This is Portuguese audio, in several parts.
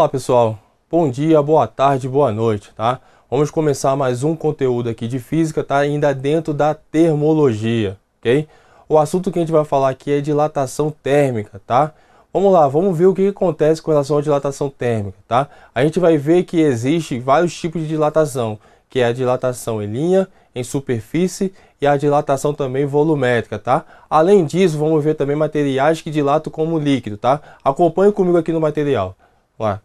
Olá pessoal, bom dia, boa tarde, boa noite, tá? Vamos começar mais um conteúdo aqui de física, tá? Ainda dentro da termologia, ok? O assunto que a gente vai falar aqui é dilatação térmica, tá? Vamos lá, vamos ver o que acontece com relação à dilatação térmica, tá? A gente vai ver que existe vários tipos de dilatação, que é a dilatação em linha, em superfície e a dilatação também volumétrica, tá? Além disso, vamos ver também materiais que dilatam como líquido, tá? Acompanhe comigo aqui no material. Vamos lá.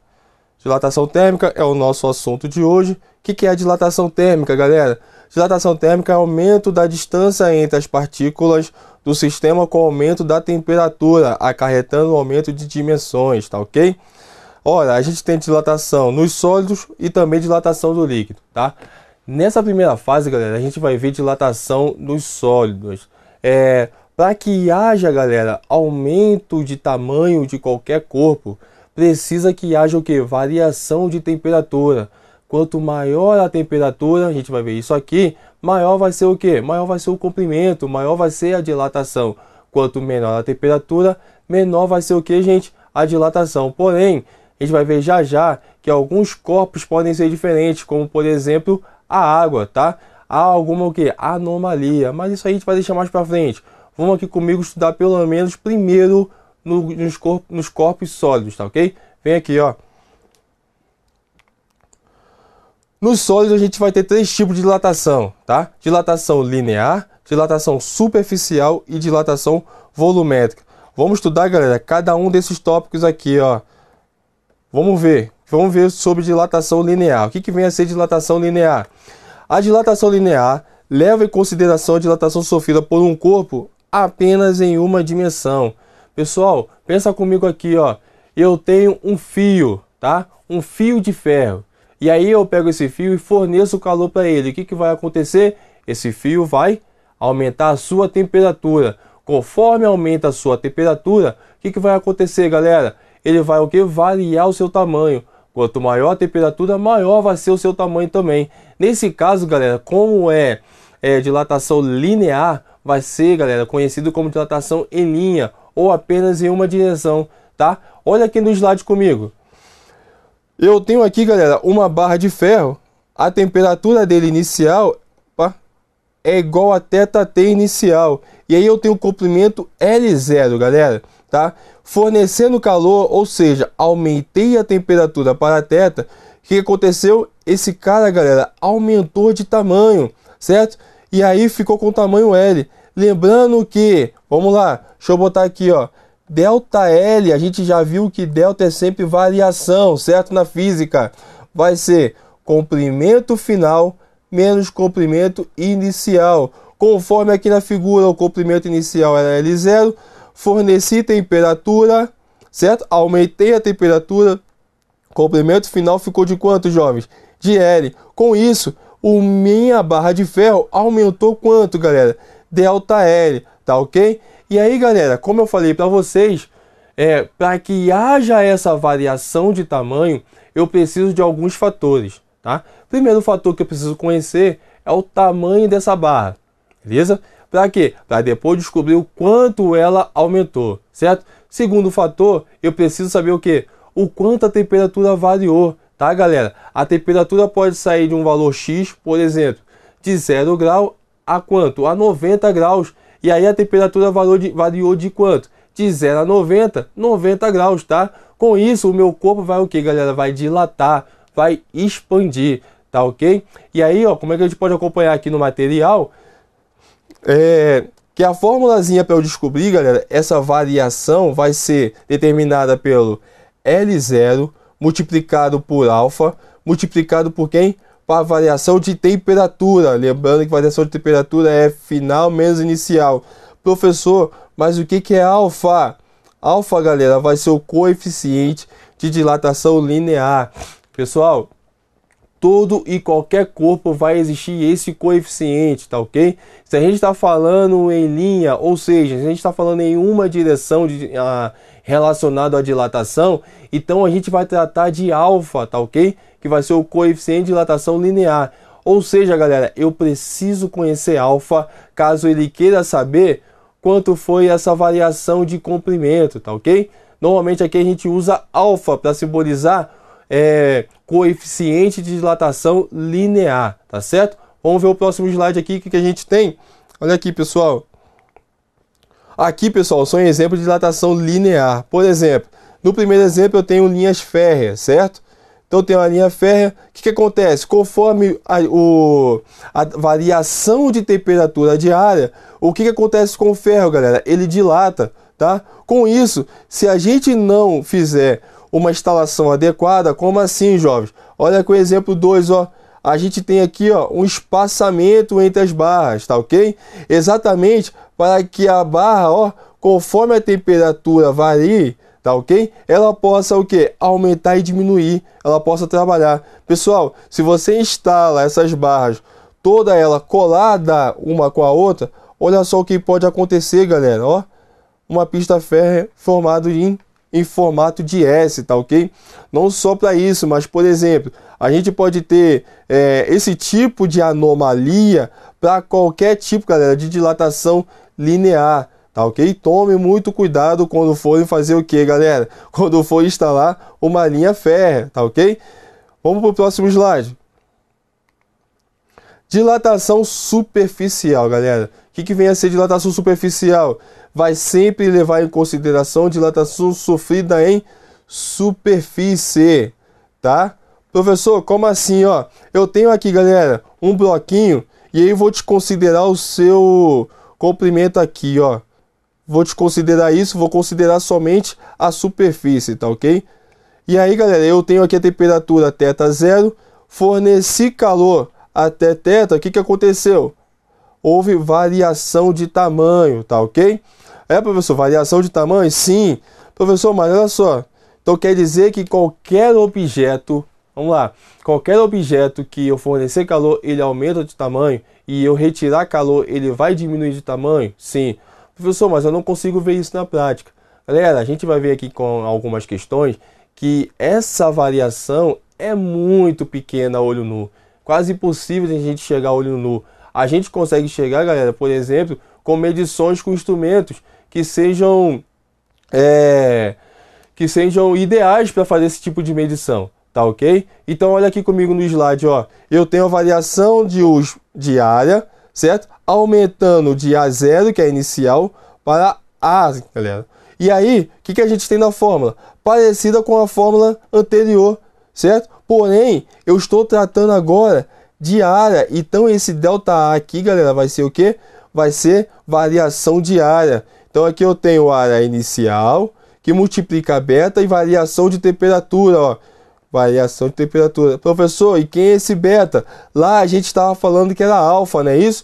Dilatação térmica é o nosso assunto de hoje. O que é a dilatação térmica, galera? Dilatação térmica é o aumento da distância entre as partículas do sistema com o aumento da temperatura, acarretando o aumento de dimensões, tá ok? Ora, a gente tem dilatação nos sólidos e também dilatação do líquido, tá? Nessa primeira fase, galera, a gente vai ver dilatação nos sólidos. Para que haja, galera, aumento de tamanho de qualquer corpo, precisa que haja o que? Variação de temperatura. Quanto maior a temperatura, a gente vai ver isso aqui, maior vai ser o que? Maior vai ser o comprimento, maior vai ser a dilatação. Quanto menor a temperatura, menor vai ser o que, gente? A dilatação. Porém, a gente vai ver já já que alguns corpos podem ser diferentes, como por exemplo a água, tá? Há alguma o que? Anomalia, mas isso aí a gente vai deixar mais para frente. Vamos aqui comigo estudar pelo menos primeiro nos corpos sólidos, tá ok? Vem aqui, ó. Nos sólidos a gente vai ter três tipos de dilatação, tá? Dilatação linear, dilatação superficial e dilatação volumétrica. Vamos estudar, galera, cada um desses tópicos aqui, ó. Vamos ver sobre dilatação linear. O que vem a ser dilatação linear? A dilatação linear leva em consideração a dilatação sofrida por um corpo apenas em uma dimensão. Pessoal, pensa comigo aqui, ó. Eu tenho um fio, tá? Um fio de ferro. E aí eu pego esse fio e forneço calor para ele. O que vai acontecer? Esse fio vai aumentar a sua temperatura. Conforme aumenta a sua temperatura, o que vai acontecer, galera? Ele vai o que? Variar o seu tamanho. Quanto maior a temperatura, maior vai ser o seu tamanho também. Nesse caso, galera, como é dilatação linear, vai ser, galera, conhecido como dilatação em linha ou apenas em uma direção, tá? Olha aqui no slide comigo. Eu tenho aqui, galera, uma barra de ferro. A temperatura dele inicial é igual a θT inicial. E aí eu tenho o comprimento L0, galera, tá? Fornecendo calor, ou seja, aumentei a temperatura para θ. O que aconteceu? Esse cara, galera, aumentou de tamanho, certo? E aí ficou com o tamanho L. Lembrando que, vamos lá, deixa eu botar aqui, ó. ΔL, a gente já viu que delta é sempre variação, certo? Na física, vai ser comprimento final menos comprimento inicial. Conforme aqui na figura, o comprimento inicial era L0, forneci temperatura, certo? Aumentei a temperatura, comprimento final ficou de quanto, jovens? De L. Com isso, minha barra de ferro aumentou quanto, galera? ΔL, tá ok? E aí, galera, como eu falei para vocês, para que haja essa variação de tamanho, eu preciso de alguns fatores, tá? Primeiro fator que eu preciso conhecer é o tamanho dessa barra, beleza? Para quê? Para depois descobrir o quanto ela aumentou, certo? Segundo fator, eu preciso saber o quê? O quanto a temperatura variou, tá, galera? A temperatura pode sair de um valor X, por exemplo, de 0 grau a quanto? A 90 graus. E aí a temperatura variou de quanto? De 0 a 90, 90 graus, tá? Com isso, o meu corpo vai o que, galera? Vai dilatar, vai expandir, tá ok? E aí, ó, como é que a gente pode acompanhar aqui no material? Que a formulazinha para eu descobrir, galera, essa variação vai ser determinada pelo L0 multiplicado por alfa, multiplicado por quem? Para variação de temperatura. Lembrando que variação de temperatura é final menos inicial. Professor, mas o que é alfa? Alfa, galera, vai ser o coeficiente de dilatação linear. Pessoal, todo e qualquer corpo vai existir esse coeficiente, tá ok? Se a gente está falando em linha, ou seja, se a gente está falando em uma direção relacionado à dilatação, então a gente vai tratar de alfa, tá ok? Que vai ser o coeficiente de dilatação linear. Ou seja, galera, eu preciso conhecer alfa caso ele queira saber quanto foi essa variação de comprimento, tá ok? Normalmente aqui a gente usa alfa para simbolizar coeficiente de dilatação linear, tá certo? Vamos ver o próximo slide aqui, o que a gente tem. Olha aqui, pessoal. Aqui, pessoal, são exemplos de dilatação linear. Por exemplo, no primeiro exemplo eu tenho linhas férreas, certo? Então eu tenho uma linha férrea. O que acontece? Conforme a variação de temperatura diária, o que acontece com o ferro, galera? Ele dilata, tá? Com isso, se a gente não fizer uma instalação adequada, como assim, jovens? Olha com o exemplo 2, ó. A gente tem aqui, ó, um espaçamento entre as barras, tá ok? Exatamente para que a barra, ó, conforme a temperatura varie, tá ok? Ela possa o quê? Aumentar e diminuir, ela possa trabalhar. Pessoal, se você instala essas barras, toda ela colada uma com a outra, olha só o que pode acontecer, galera, ó. Uma pista férrea formada em formato de S, tá ok? Não só para isso, mas, por exemplo, a gente pode ter esse tipo de anomalia para qualquer tipo, galera, de dilatação linear, tá ok? Tome muito cuidado quando for fazer o que, galera? Quando for instalar uma linha férrea, tá ok? Vamos para o próximo slide. Dilatação superficial, galera. O que vem a ser dilatação superficial? Vai sempre levar em consideração dilatação sofrida em superfície, tá? Professor, como assim, ó? Eu tenho aqui, galera, um bloquinho e aí eu vou te considerar o seu comprimento aqui, ó. Vou te considerar isso, vou considerar somente a superfície, tá ok? E aí, galera, eu tenho aqui a temperatura θ0, forneci calor até θ, o que aconteceu? Houve variação de tamanho, tá ok? Professor, variação de tamanho? Sim. Professor, mas olha só. Então quer dizer que qualquer objeto, vamos lá, qualquer objeto que eu fornecer calor, ele aumenta de tamanho, e eu retirar calor, ele vai diminuir de tamanho? Sim. Professor, mas eu não consigo ver isso na prática. Galera, a gente vai ver aqui com algumas questões que essa variação é muito pequena a olho nu. Quase impossível de a gente chegar a olho nu. A gente consegue chegar, galera, por exemplo, com medições com instrumentos que sejam ideais para fazer esse tipo de medição, tá ok? Então olha aqui comigo no slide, ó. Eu tenho a variação de uso diária, certo? Aumentando de A0, que é inicial, para A, galera. E aí, o que a gente tem na fórmula? Parecida com a fórmula anterior, certo? Porém, eu estou tratando agora de área. Então, esse ΔA aqui, galera, vai ser o quê? Vai ser variação diária. Então, aqui eu tenho área inicial, que multiplica beta e variação de temperatura, ó. Variação de temperatura. Professor, e quem é esse beta? Lá a gente estava falando que era alfa, não é isso?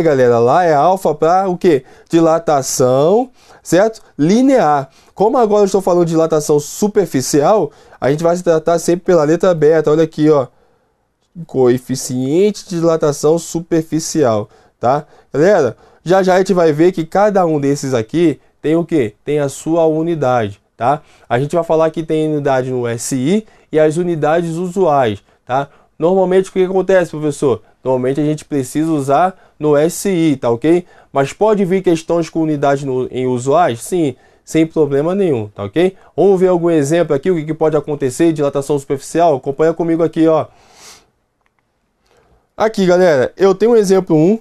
Galera, lá é alfa para o quê? Dilatação, certo? Linear. Como agora eu estou falando de dilatação superficial, a gente vai se tratar sempre pela letra beta. Olha aqui, ó. Coeficiente de dilatação superficial, tá? Galera, já a gente vai ver que cada um desses aqui tem o quê? Tem a sua unidade, tá? A gente vai falar que tem unidade no SI e as unidades usuais, tá? Normalmente o que acontece, professor? Normalmente a gente precisa usar no SI, tá ok? Mas pode vir questões com unidade em usuais? Sim, sem problema nenhum, tá ok? Vamos ver algum exemplo aqui, o que pode acontecer de dilatação superficial? Acompanha comigo aqui, ó. Aqui, galera, eu tenho um exemplo 1,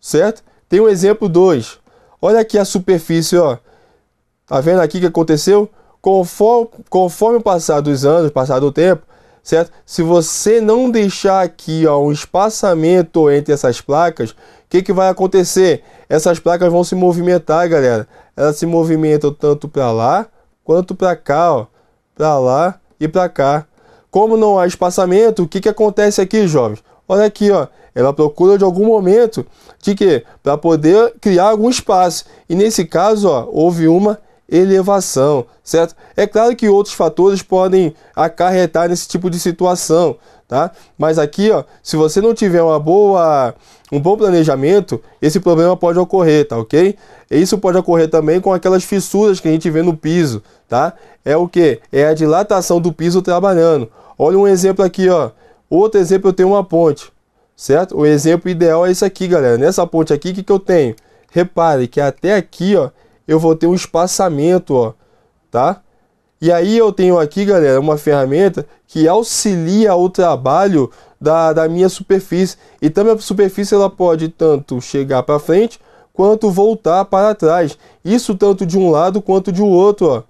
certo? Tem um exemplo 2. Olha aqui a superfície, ó. Tá vendo aqui o que aconteceu? Conforme o passar dos anos, passar do tempo, certo? Se você não deixar aqui, ó, um espaçamento entre essas placas, o que vai acontecer? Essas placas vão se movimentar, galera. Elas se movimentam tanto para lá quanto para cá, ó. Para lá e para cá. Como não há espaçamento, o que acontece aqui, jovens? Olha aqui, ó. Ela procura de algum momento de quê? Para poder criar algum espaço. E nesse caso, ó, houve uma elevação, certo? É claro que outros fatores podem acarretar nesse tipo de situação, tá? Mas aqui, ó, se você não tiver um bom planejamento, esse problema pode ocorrer, tá ok? E isso pode ocorrer também com aquelas fissuras que a gente vê no piso, tá? É o que? É a dilatação do piso trabalhando. Olha um exemplo aqui, ó. Outro exemplo, eu tenho uma ponte, certo? O exemplo ideal é esse aqui, galera. Nessa ponte aqui, o que eu tenho? Repare que até aqui, ó, eu vou ter um espaçamento, ó, tá? E aí eu tenho aqui, galera, uma ferramenta que auxilia o trabalho da minha superfície. Então, a superfície ela pode tanto chegar para frente, quanto voltar para trás. Isso tanto de um lado quanto de um outro, ó.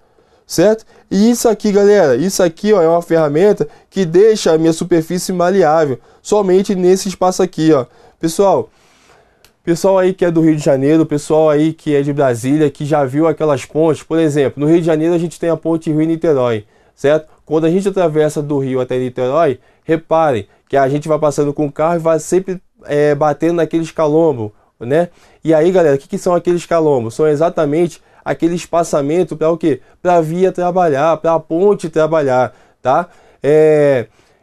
Certo? E isso aqui, galera, isso aqui, ó, é uma ferramenta que deixa a minha superfície maleável, somente nesse espaço aqui, ó. Pessoal aí que é do Rio de Janeiro, pessoal aí que é de Brasília, que já viu aquelas pontes, por exemplo, no Rio de Janeiro a gente tem a ponte Rio-Niterói, certo? Quando a gente atravessa do Rio até Niterói, reparem que a gente vai passando com o carro e vai sempre batendo naqueles calombos, né? E aí, galera, o que são aqueles calombos? São exatamente aquele espaçamento para o quê? Para a via trabalhar, para a ponte trabalhar, tá?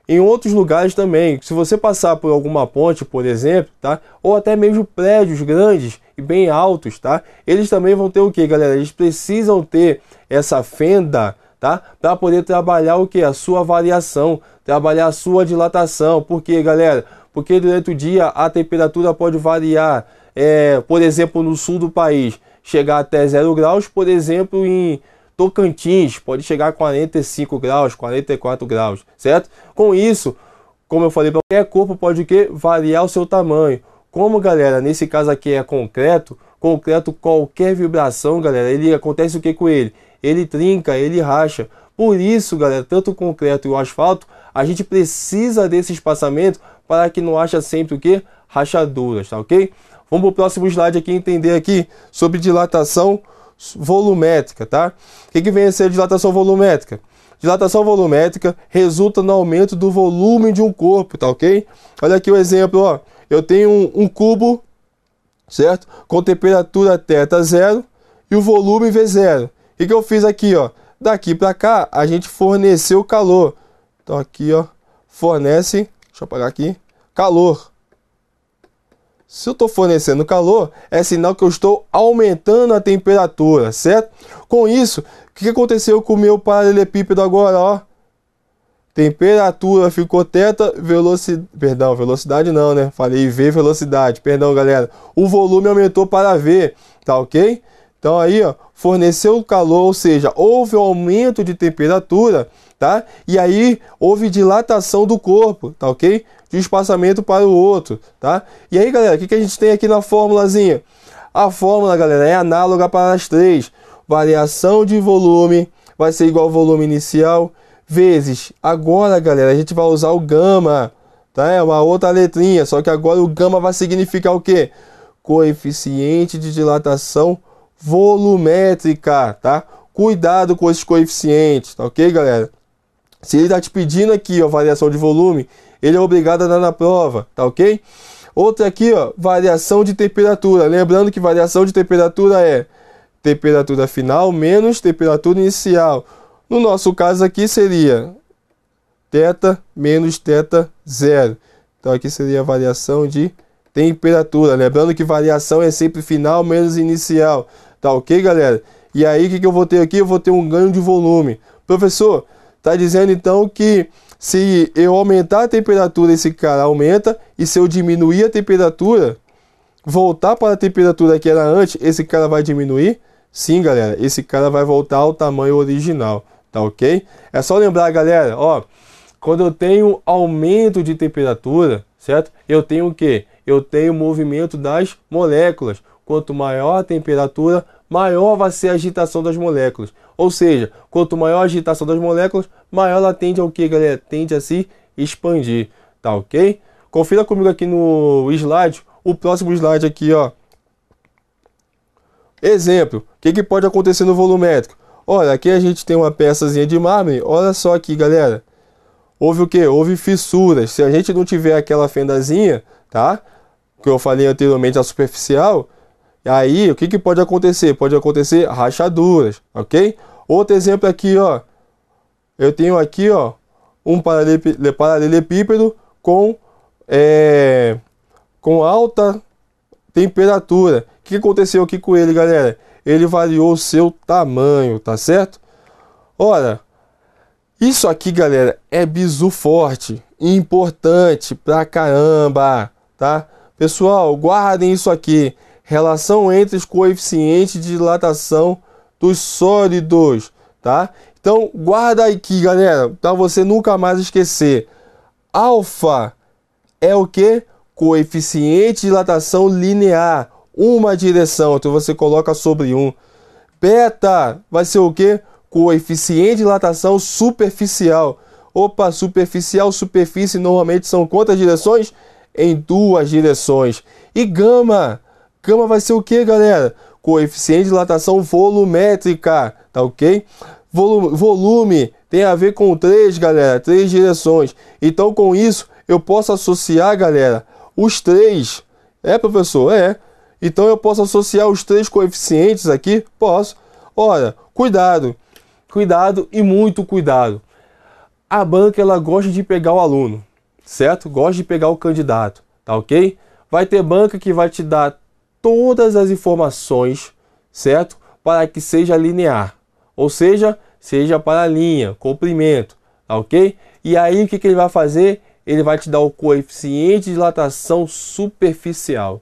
Em outros lugares também, se você passar por alguma ponte, por exemplo, tá? Ou até mesmo prédios grandes e bem altos, tá? Eles também vão ter o que, galera? Eles precisam ter essa fenda, tá? Para poder trabalhar o que? A sua variação, trabalhar a sua dilatação. Por quê, galera? Porque durante o dia a temperatura pode variar, por exemplo, no sul do país, chegar até 0 graus, por exemplo, em Tocantins, pode chegar a 45 graus, 44 graus, certo? Com isso, como eu falei, qualquer corpo pode o quê? Variar o seu tamanho. Como, galera, nesse caso aqui é concreto, qualquer vibração, galera, ele acontece o que com ele? Ele trinca, ele racha. Por isso, galera, tanto o concreto e o asfalto, a gente precisa desse espaçamento para que não haja sempre o que? Rachaduras, tá ok? Vamos para o próximo slide aqui entender aqui sobre dilatação volumétrica, tá? O que vem a ser dilatação volumétrica? Dilatação volumétrica resulta no aumento do volume de um corpo, tá ok? Olha aqui o exemplo, ó. Eu tenho um cubo, certo? Com temperatura θ 0 e o volume V0. O que eu fiz aqui, ó? Daqui para cá, a gente forneceu calor. Então aqui, ó, fornece, deixa eu apagar aqui, calor. Se eu estou fornecendo calor, é sinal que eu estou aumentando a temperatura, certo? Com isso, o que aconteceu com o meu paralelepípedo agora, ó? Temperatura ficou θ, velocidade não, né? Falei V, velocidade, perdão, galera. O volume aumentou para V, tá ok? Então aí, ó, forneceu calor, ou seja, houve aumento de temperatura, tá? E aí houve dilatação do corpo, tá ok? De um espaçamento para o outro, tá? E aí, galera, o que a gente tem aqui na fórmulazinha? A fórmula, galera, é análoga para as três. Variação de volume vai ser igual ao volume inicial, vezes. Agora, galera, a gente vai usar o gama, tá? É uma outra letrinha, só que agora o gama vai significar o quê? Coeficiente de dilatação volumétrica, tá? Cuidado com esses coeficientes, tá ok, galera? Se ele está te pedindo aqui, ó, variação de volume, ele é obrigado a dar na prova, tá ok? Outra aqui, ó, variação de temperatura. Lembrando que variação de temperatura é temperatura final menos temperatura inicial. No nosso caso aqui seria θ menos θ 0. Então aqui seria a variação de temperatura. Lembrando que variação é sempre final menos inicial. Tá ok, galera? E aí, o que eu vou ter aqui? Eu vou ter um ganho de volume. Professor, tá dizendo então que se eu aumentar a temperatura, esse cara aumenta, e se eu diminuir a temperatura, voltar para a temperatura que era antes, esse cara vai diminuir? Sim, galera, esse cara vai voltar ao tamanho original, tá ok? É só lembrar, galera, ó, quando eu tenho aumento de temperatura, certo? Eu tenho o quê? Eu tenho movimento das moléculas. Quanto maior a temperatura, maior vai ser a agitação das moléculas. Ou seja, quanto maior a agitação das moléculas, maior ela tende ao que, galera? Tende a se expandir, tá ok? Confira comigo aqui no slide, o próximo slide aqui, ó. Exemplo, o que pode acontecer no volumétrico? Olha, aqui a gente tem uma peçazinha de mármore, olha só aqui, galera. Houve o que? Houve fissuras. Se a gente não tiver aquela fendazinha, tá? Que eu falei anteriormente, a superficial, aí o que pode acontecer? Pode acontecer rachaduras, ok? Outro exemplo aqui, ó. Eu tenho aqui, ó, um paralelepípedo com alta temperatura. O que aconteceu aqui com ele, galera? Ele variou o seu tamanho, tá certo? Ora, isso aqui, galera, é bizu forte, importante pra caramba, tá? Pessoal, guardem isso aqui. Relação entre os coeficientes de dilatação dos sólidos, tá? Então, Então, guarda aqui, galera, para você nunca mais esquecer. Alfa é o que? Coeficiente de dilatação linear, uma direção, então você coloca sobre 1. Beta vai ser o que? Coeficiente de dilatação superficial. Opa, superficial, superfície normalmente são quantas direções? Em 2 direções. E gama? Gama vai ser o que, galera? Coeficiente de dilatação volumétrica, tá ok? Volume tem a ver com 3, galera, 3 direções. Então, com isso, eu posso associar, galera, os 3. É, professor? É. Então, eu posso associar os 3 coeficientes aqui? Posso. Ora, cuidado. Cuidado e muito cuidado. A banca, ela gosta de pegar o aluno, certo? Gosta de pegar o candidato, tá ok? Vai ter banca que vai te dar todas as informações, certo? Para que seja linear. Ou seja, seja para a linha, comprimento, tá ok? E aí, o que ele vai fazer? Ele vai te dar o coeficiente de dilatação superficial.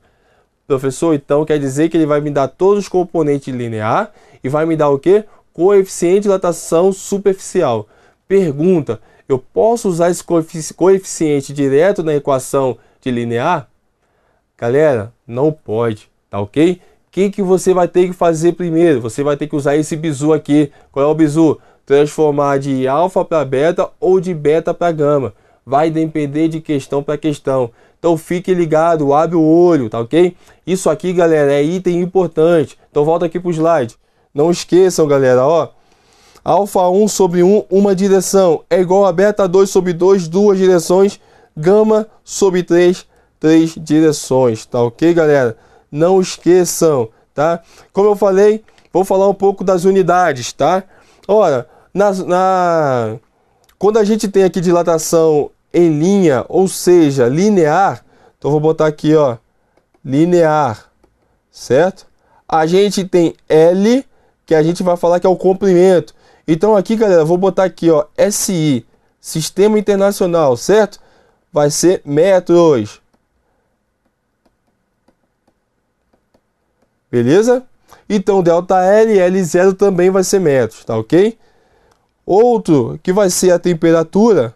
Professor, então quer dizer que ele vai me dar todos os componentes linear e vai me dar o quê? Coeficiente de dilatação superficial. Pergunta, eu posso usar esse coeficiente direto na equação de linear? Galera, não pode, tá ok? O que você vai ter que fazer primeiro? Você vai ter que usar esse bizu aqui. Qual é o bizu? Transformar de alfa para beta ou de beta para gama. Vai depender de questão para questão. Então fique ligado, abre o olho, tá ok? Isso aqui, galera, é item importante. Então volta aqui para o slide. Não esqueçam, galera, ó. Alfa 1 sobre 1, uma direção. É igual a beta 2 sobre 2, 2 direções. Gama sobre 3, 3 direções. Tá ok, galera? Não esqueçam, tá? Como eu falei, vou falar um pouco das unidades, tá? Ora, quando a gente tem aqui dilatação em linha, ou seja, linear, então vou botar aqui, ó, linear, certo? A gente tem L, que a gente vai falar que é o comprimento. Então aqui, galera, vou botar aqui, ó, SI, Sistema Internacional, certo? Vai ser metros. Beleza? Então, ΔL, L0 também vai ser metros, tá ok? Outro que vai ser a temperatura,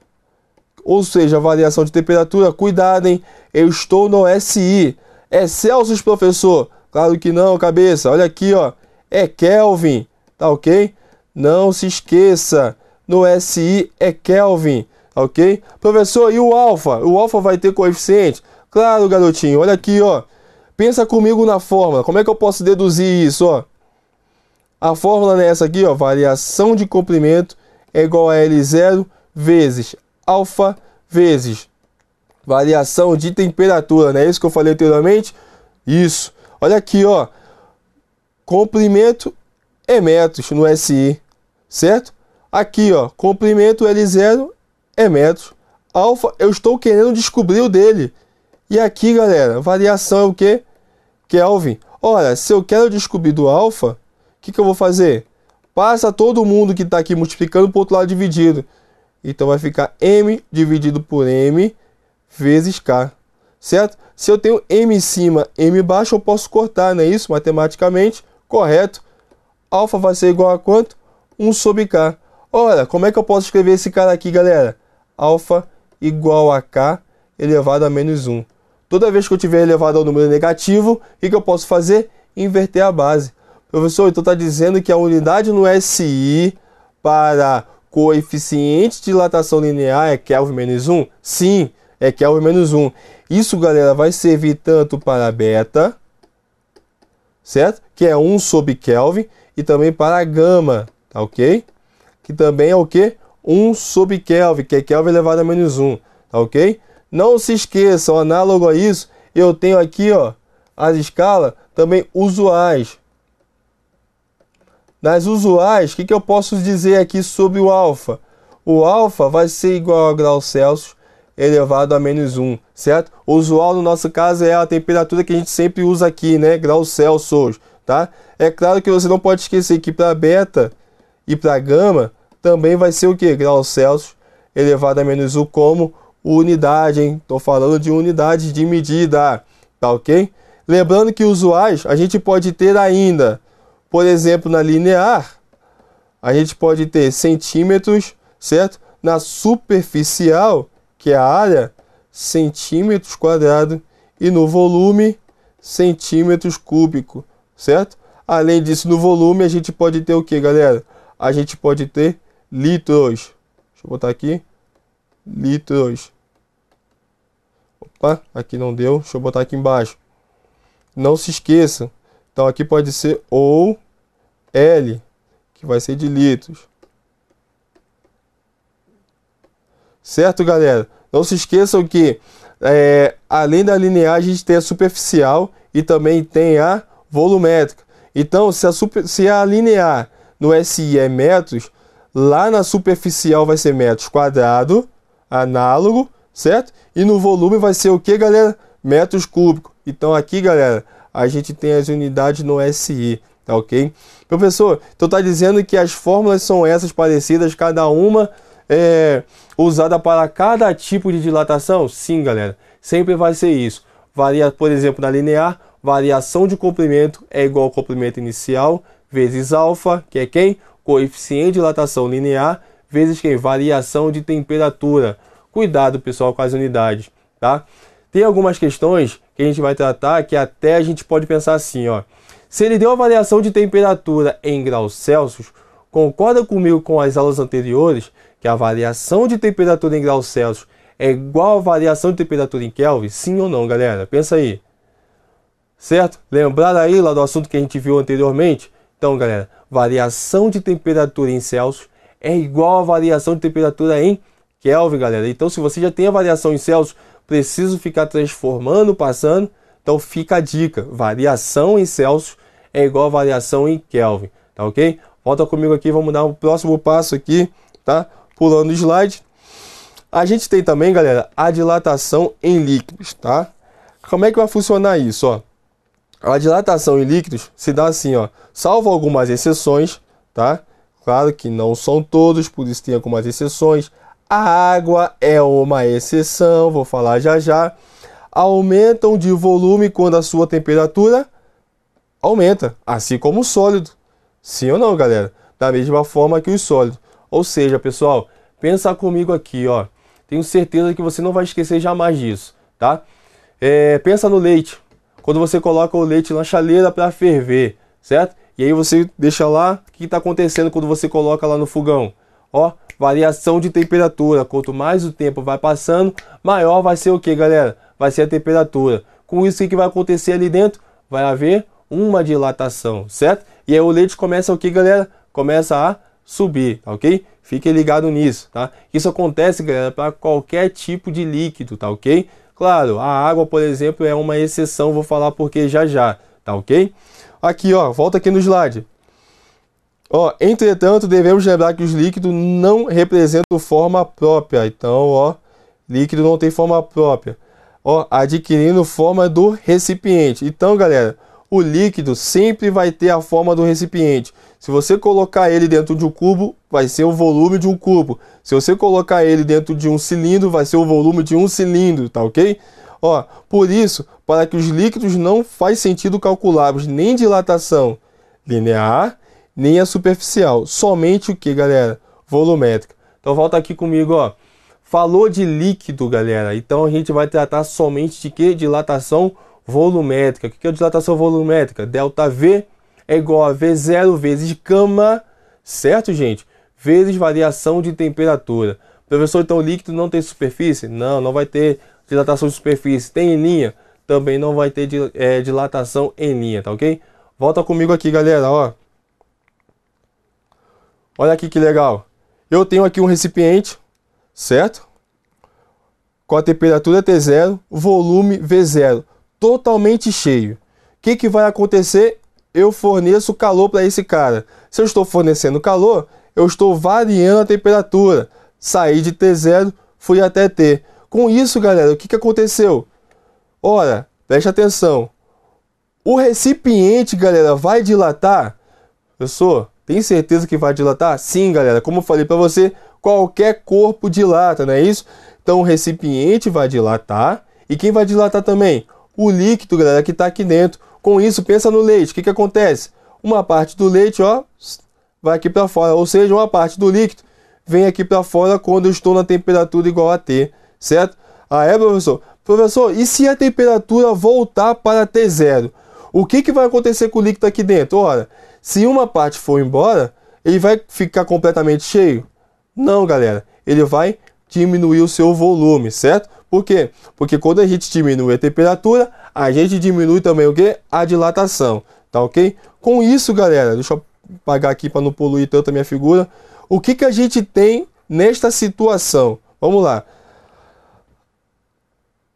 ou seja, a variação de temperatura. Cuidado, hein? Eu estou no SI. É Celsius, professor? Claro que não, cabeça. Olha aqui, ó. É Kelvin, tá ok? Não se esqueça. No SI é Kelvin, tá ok? Professor, e o alfa? O alfa vai ter coeficiente? Claro, garotinho. Olha aqui, ó. Pensa comigo na fórmula. Como é que eu posso deduzir isso, ó? A fórmula é essa aqui, ó. Variação de comprimento é igual a L0 vezes alfa vezes variação de temperatura. Não é isso que eu falei anteriormente? Isso. Olha aqui, ó. Comprimento é metros no SI, certo? Aqui, ó. Comprimento L0 é metros. Alfa, eu estou querendo descobrir o dele. E aqui, galera, variação é o quê? Kelvin. Ora, se eu quero descobrir do alfa, o que eu vou fazer? Passa todo mundo que está aqui multiplicando para o outro lado dividido. Então vai ficar M dividido por M vezes K. Certo? Se eu tenho M em cima, M embaixo, eu posso cortar, não é isso? Matematicamente, correto. Alfa vai ser igual a quanto? 1 sobre K. Ora, como é que eu posso escrever esse cara aqui, galera? Alfa igual a K elevado a menos 1. Toda vez que eu tiver elevado ao número negativo, o que eu posso fazer? Inverter a base. Professor, então está dizendo que a unidade no SI para coeficiente de dilatação linear é Kelvin menos 1? Sim, é Kelvin menos 1. Isso, galera, vai servir tanto para beta, certo? Que é 1 sobre Kelvin, e também para gama, tá ok? Que também é o quê? 1 sobre Kelvin, que é Kelvin elevado a menos 1, tá ok? Não se esqueçam, análogo a isso, eu tenho aqui, ó, as escalas também usuais. Nas usuais, o que eu posso dizer aqui sobre o alfa? O alfa vai ser igual a graus Celsius elevado a menos 1, certo? O usual no nosso caso é a temperatura que a gente sempre usa aqui, né? Graus Celsius, tá? É claro que você não pode esquecer que para beta e para gama também vai ser o que? Graus Celsius elevado a menos 1 como unidade, hein? Estou falando de unidade de medida, tá ok? Lembrando que usuais a gente pode ter ainda, por exemplo, na linear, a gente pode ter centímetros, certo? Na superficial, que é a área, centímetros quadrados, e no volume, centímetros cúbicos, certo? Além disso, no volume, a gente pode ter o que, galera? A gente pode ter litros. Deixa eu botar aqui. Litros. Opa, aqui não deu. Deixa eu botar aqui embaixo. Não se esqueça. Então, aqui pode ser ou L, que vai ser de litros. Certo, galera? Não se esqueçam que, além da linear, a gente tem a superficial e também tem a volumétrica. Então, se a linear no SI é metros, lá na superficial vai ser metros quadrados, análogo, certo? E no volume vai ser o que, galera? Metros cúbicos. Então, aqui, galera, a gente tem as unidades no SI, tá ok? Professor, então tá dizendo que as fórmulas são essas parecidas, cada uma usada para cada tipo de dilatação? Sim, galera, sempre vai ser isso. Varia, por exemplo, na linear, variação de comprimento é igual ao comprimento inicial vezes alfa, que é quem? Coeficiente de dilatação linear, vezes quem? Variação de temperatura. Cuidado, pessoal, com as unidades, tá? Tem algumas questões que a gente vai tratar que até a gente pode pensar assim, ó. Se ele deu a variação de temperatura em graus Celsius, concorda comigo com as aulas anteriores que a variação de temperatura em graus Celsius é igual à variação de temperatura em Kelvin? Sim ou não, galera? Pensa aí. Certo? Lembraram aí lá do assunto que a gente viu anteriormente? Então, galera, variação de temperatura em Celsius é igual à variação de temperatura em Kelvin, galera. Então, se você já tem a variação em Celsius, preciso ficar transformando, passando. Então, fica a dica. Variação em Celsius é igual a variação em Kelvin. Tá ok? Volta comigo aqui, vamos dar o próximo passo aqui, tá? Pulando o slide. A gente tem também, galera, a dilatação em líquidos, tá? Como é que vai funcionar isso, ó? A dilatação em líquidos se dá assim, ó, salvo algumas exceções, tá? Claro que não são todos, por isso tem algumas exceções. A água é uma exceção, vou falar já já. Aumentam de volume quando a sua temperatura aumenta, assim como o sólido. Sim ou não, galera? Da mesma forma que o sólido. Ou seja, pessoal, pensa comigo aqui, ó. Tenho certeza que você não vai esquecer jamais disso, tá? Pensa no leite. Quando você coloca o leite na chaleira para ferver, certo? E aí você deixa lá, o que está acontecendo quando você coloca lá no fogão? Ó, variação de temperatura. Quanto mais o tempo vai passando, maior vai ser o que, galera? Vai ser a temperatura. Com isso, o que vai acontecer ali dentro? Vai haver uma dilatação, certo? E aí o leite começa o que, galera? Começa a subir, tá ok? Fique ligado nisso, tá? Isso acontece, galera, para qualquer tipo de líquido, tá ok? Claro, a água, por exemplo, é uma exceção, vou falar porque já, tá ok? Aqui, ó, volta aqui no slide. Ó, entretanto, devemos lembrar que os líquidos não representam forma própria. Então, ó, líquido não tem forma própria. Ó, adquirindo forma do recipiente. Então, galera, o líquido sempre vai ter a forma do recipiente. Se você colocar ele dentro de um cubo, vai ser o volume de um cubo. Se você colocar ele dentro de um cilindro, vai ser o volume de um cilindro, tá ok? Ó, por isso, para que os líquidos não faz sentido calcularmos nem dilatação linear, nem a superficial. Somente o que, galera? Volumétrica. Então, volta aqui comigo, ó. Falou de líquido, galera. Então, a gente vai tratar somente de que? Dilatação volumétrica. O que é dilatação volumétrica? ΔV é igual a V0 vezes gama, certo, gente? Vezes variação de temperatura. Professor, então o líquido não tem superfície? Não, não vai ter dilatação de superfície. Tem em linha? Também não vai ter dilatação em linha, tá ok? Volta comigo aqui, galera, ó. Olha aqui que legal. Eu tenho aqui um recipiente, certo? Com a temperatura T0, volume V0, totalmente cheio. O que vai acontecer? Eu forneço calor para esse cara. Se eu estou fornecendo calor, eu estou variando a temperatura. Saí de T0, fui até T. Com isso, galera, o que aconteceu? Ora, preste atenção. O recipiente, galera, vai dilatar? Professor, tem certeza que vai dilatar? Sim, galera. Como eu falei para você, qualquer corpo dilata, não é isso? Então, o recipiente vai dilatar. E quem vai dilatar também? O líquido, galera, que está aqui dentro. Com isso, pensa no leite. O que acontece? Uma parte do leite, ó, vai aqui para fora, ou seja, uma parte do líquido vem aqui para fora quando eu estou na temperatura igual a T, certo? Ah, é, professor? Professor, e se a temperatura voltar para T0? O que vai acontecer com o líquido aqui dentro? Ora, se uma parte for embora, ele vai ficar completamente cheio? Não, galera. Ele vai diminuir o seu volume, certo? Por quê? Porque quando a gente diminui a temperatura, a gente diminui também o quê? A dilatação, tá ok? Com isso, galera, deixa eu apagar aqui para não poluir tanto a minha figura. O que a gente tem nesta situação? Vamos lá.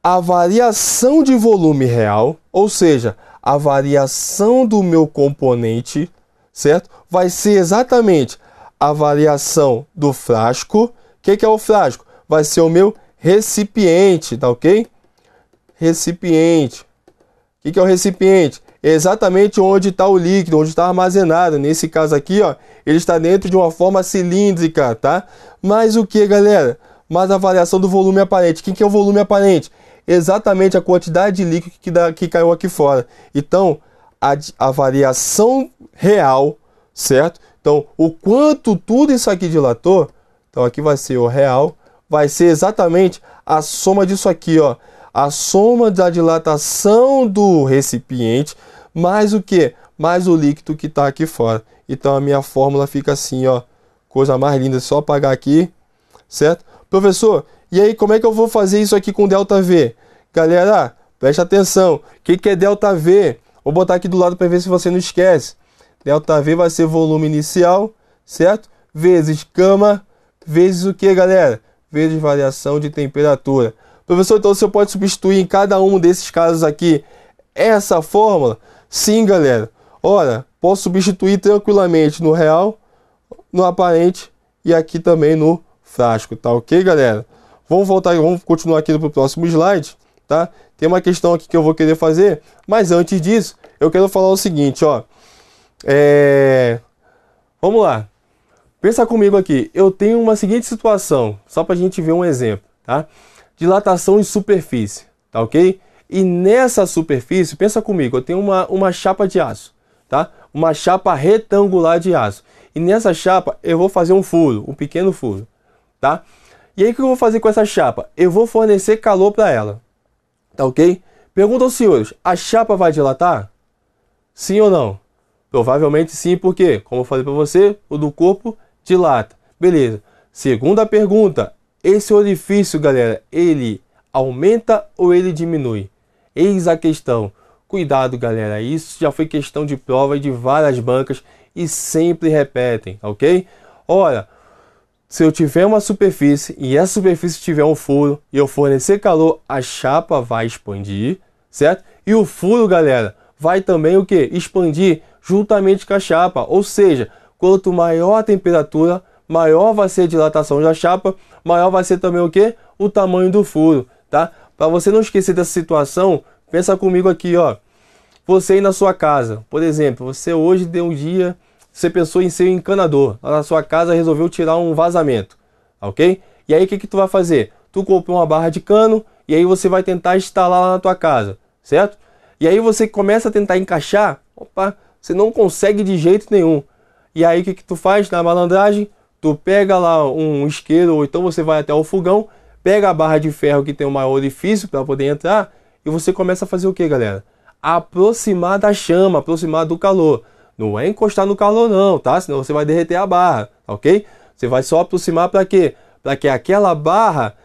A variação de volume real, ou seja, a variação do meu componente, certo? Vai ser exatamente a variação do frasco. O que é o frasco? Vai ser o meu recipiente, tá ok? Recipiente. O que é o recipiente? É exatamente onde está o líquido, onde está armazenado. Nesse caso aqui, ó, ele está dentro de uma forma cilíndrica, tá? Mas o que, galera? Mas a variação do volume aparente. O que é o volume aparente? Exatamente a quantidade de líquido que caiu aqui fora. Então, a variação real, certo? Então, o quanto tudo isso aqui dilatou, então aqui vai ser o real, vai ser exatamente a soma disso aqui, ó. A soma da dilatação do recipiente, mais o que? Mais o líquido que está aqui fora. Então, a minha fórmula fica assim, ó. Coisa mais linda, só apagar aqui, certo? Professor, e aí como é que eu vou fazer isso aqui com ΔV? Galera, preste atenção. O que é ΔV? Vou botar aqui do lado para ver se você não esquece. ΔV vai ser volume inicial, certo? Vezes gama, vezes o que, galera? Vezes variação de temperatura. Professor, então você pode substituir em cada um desses casos aqui essa fórmula? Sim, galera. Ora, posso substituir tranquilamente no real, no aparente e aqui também no frasco, tá ok, galera? Vamos voltar, vamos continuar aqui para o próximo slide, tá? Tem uma questão aqui que eu vou querer fazer, mas antes disso, eu quero falar o seguinte, ó. Vamos lá. Pensa comigo aqui. Eu tenho uma seguinte situação, só para a gente ver um exemplo, tá? Dilatação em superfície, tá ok? E nessa superfície, pensa comigo, eu tenho uma chapa de aço, tá? Uma chapa retangular de aço. E nessa chapa eu vou fazer um furo, um pequeno furo, tá? E aí o que eu vou fazer com essa chapa? Eu vou fornecer calor para ela, tá ok? Pergunta aos senhores, a chapa vai dilatar? Sim ou não? Provavelmente sim, porque, como eu falei para você, o do corpo dilata. Beleza. Segunda pergunta, esse orifício, galera, ele aumenta ou ele diminui? Eis a questão. Cuidado, galera, isso já foi questão de prova de várias bancas e sempre repetem, ok? Ora, se eu tiver uma superfície e essa superfície tiver um furo e eu fornecer calor, a chapa vai expandir, certo? E o furo, galera, vai também o que? Expandir juntamente com a chapa. Ou seja, quanto maior a temperatura, maior vai ser a dilatação da chapa, maior vai ser também o que? O tamanho do furo, tá? Para você não esquecer dessa situação, pensa comigo aqui, ó. Você aí na sua casa, por exemplo, você hoje deu um dia, você pensou em ser um encanador, lá na sua casa resolveu tirar um vazamento, ok? E aí o que tu vai fazer? Tu comprou uma barra de cano e aí você vai tentar instalar lá na tua casa, certo? E aí você começa a tentar encaixar, opa, você não consegue de jeito nenhum. E aí o que tu faz na malandragem? Tu pega lá um isqueiro ou então você vai até o fogão, pega a barra de ferro que tem o maior orifício para poder entrar e você começa a fazer o que, galera? Aproximar da chama, aproximar do calor. Não é encostar no calor não, tá? Senão você vai derreter a barra, ok? Você vai só aproximar para quê? Para que aquela barra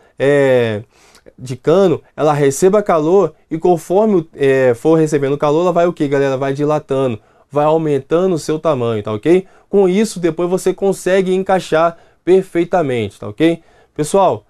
de cano, ela receba calor e conforme for recebendo calor, ela vai o que, galera? Vai dilatando, vai aumentando o seu tamanho, tá ok? Com isso, depois você consegue encaixar perfeitamente, tá ok? Pessoal,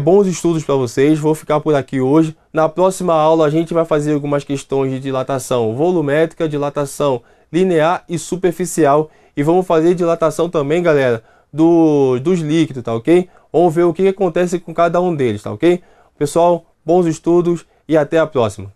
bons estudos para vocês, vou ficar por aqui hoje. Na próxima aula a gente vai fazer algumas questões de dilatação volumétrica, dilatação linear e superficial. E vamos fazer dilatação também, galera, dos líquidos, tá ok? Vamos ver o que acontece com cada um deles, tá ok? Pessoal, bons estudos e até a próxima.